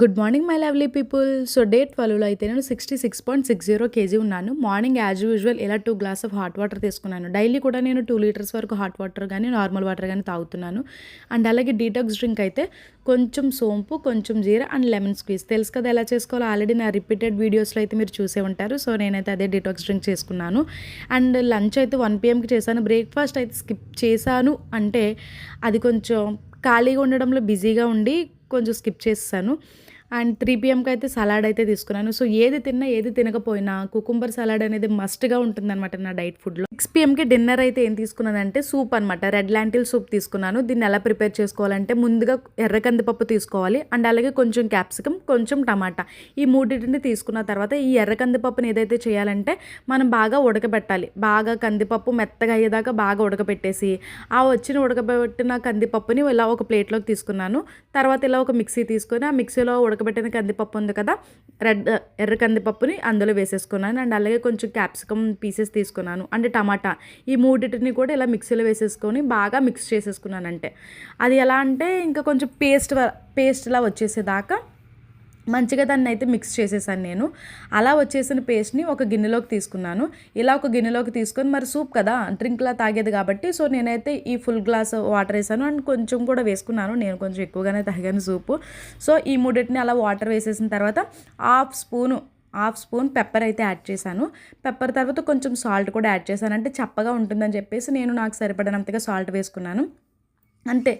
Good morning my lovely people. So day 12లో అయితే నేను 66.60 కేజీ ఉన్నాను. మార్నింగ్ యాజ్ యూజువల్ ఇలా 2 గ్లాస్ ఆఫ్ హాట్ వాటర్ తీసుకున్నాను. డైలీ కూడా నేను 2 లీటర్స్ వరకు హాట్ వాటర్ కానీ నార్మల్ వాటర్ కానీ తాగుతున్నాను. అండ్ అలాగే డీటాక్స్ డ్రింక్ అయితే కొంచెం సోంపు, కొంచెం జీరా అండ్ లెమన్ స్క్వీజ్. తెలుసు కదా ఎలా చేసుకోవాలో, ఆల్రెడీ నా రిపీటెడ్ వీడియోస్లో అయితే మీరు చూసే ఉంటారు. సో నేనైతే అదే డీటాక్స్ డ్రింక్ చేసుకున్నాను. అండ్ లంచ్ అయితే 1 PMకి చేశాను. బ్రేక్ఫాస్ట్ అయితే స్కిప్ చేశాను అంటే అది కొంచెం ఖాళీగా ఉండడంలో బిజీగా ఉండి కొంచెం స్కిప్ చేసేసాను. అండ్ 3 PMకి అయితే సలాడ్ అయితే తీసుకున్నాను. సో ఏది తిన్నా ఏది తినకపోయినా కుకుంబర్ సలాడ్ అనేది మస్ట్గా ఉంటుందన్నమాట నా డైట్ ఫుడ్లో. 6 PMకి డిన్నర్ అయితే ఏం తీసుకున్నానంటే సూప్ అనమాట. రెడ్ లాంటిల్ సూప్ తీసుకున్నాను. దీన్ని ఎలా ప్రిపేర్ చేసుకోవాలంటే ముందుగా ఎర్ర కందిపప్పు తీసుకోవాలి. అండ్ అలాగే కొంచెం క్యాప్సికమ్, కొంచెం టమాటా, ఈ మూడింటిని తీసుకున్న తర్వాత ఈ ఎర్ర కందిపప్పుని ఏదైతే చేయాలంటే మనం బాగా ఉడకబెట్టాలి. బాగా కందిపప్పు మెత్తగా అయ్యేదాకా బాగా ఉడకబెట్టేసి ఆ వచ్చిన ఉడకబెట్టిన కందిపప్పుని ఇలా ఒక ప్లేట్లోకి తీసుకున్నాను. తర్వాత ఇలా ఒక మిక్సీ తీసుకొని ఆ మిక్సీలో ఉడకబెట్టిన కందిపప్పు ఉంది కదా, ఎర్ర కందిపప్పుని అందులో వేసేసుకున్నాను. అండ్ అలాగే కొంచెం క్యాప్సికమ్ పీసెస్ తీసుకున్నాను. అంటే టమాటా, ఈ మూడింటిని కూడా ఇలా మిక్సీలో వేసేసుకొని బాగా మిక్స్ చేసేసుకున్నాను. అంటే అది ఎలా అంటే ఇంకా కొంచెం పేస్ట్లా వచ్చేసేదాకా మంచిగా దాన్ని అయితే మిక్స్ చేసేసాను నేను. అలా వచ్చేసిన పేస్ట్ని ఒక గిన్నెలోకి తీసుకున్నాను. ఇలా ఒక గిన్నెలోకి తీసుకొని, మరి సూప్ కదా డ్రింక్లా తాగేది కాబట్టి సో నేనైతే ఈ ఫుల్ గ్లాస్ వాటర్ వేసాను. అండ్ కొంచెం కూడా వేసుకున్నాను, నేను కొంచెం ఎక్కువగానే తాగాను సూపు. సో ఈ మూడింటిని అలా వాటర్ వేసేసిన తర్వాత హాఫ్ స్పూన్ పెప్పర్ అయితే యాడ్ చేశాను. పెప్పర్ తర్వాత కొంచెం సాల్ట్ కూడా యాడ్ చేశాను. అంటే చప్పగా ఉంటుందని చెప్పేసి నేను నాకు సరిపడినంతగా సాల్ట్ వేసుకున్నాను. అంతే.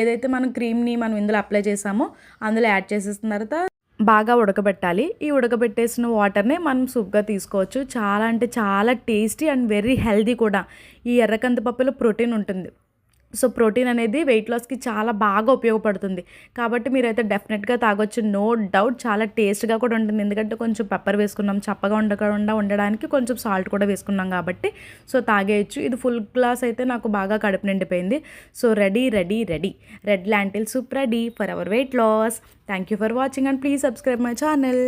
ఏదైతే మనం క్రీమ్ని మనం ఇందులో అప్లై చేసామో అందులో యాడ్ చేసేసిన తర్వాత బాగా ఉడకబెట్టాలి. ఈ ఉడకబెట్టేసిన వాటర్ని మనం సూప్గా తీసుకోవచ్చు. చాలా అంటే చాలా టేస్టీ అండ్ వెరీ హెల్దీ కూడా. ఈ ఎర్ర కందిపప్పులో ప్రోటీన్ ఉంటుంది. సో ప్రోటీన్ అనేది వెయిట్ లాస్కి చాలా బాగా ఉపయోగపడుతుంది. కాబట్టి మీరైతే డెఫినెట్గా తాగొచ్చు, నో డౌట్. చాలా టేస్ట్గా కూడా ఉంటుంది. ఎందుకంటే కొంచెం పెప్పర్ వేసుకున్నాం, చప్పగా ఉండకుండా ఉండడానికి కొంచెం సాల్ట్ కూడా వేసుకున్నాం కాబట్టి సో తాగేయచ్చు. ఇది ఫుల్ గ్లాస్ అయితే నాకు బాగా కడుపు నిండిపోయింది. So ready. Red lentil soup ready for our weight loss. Thank you for watching and please subscribe my channel.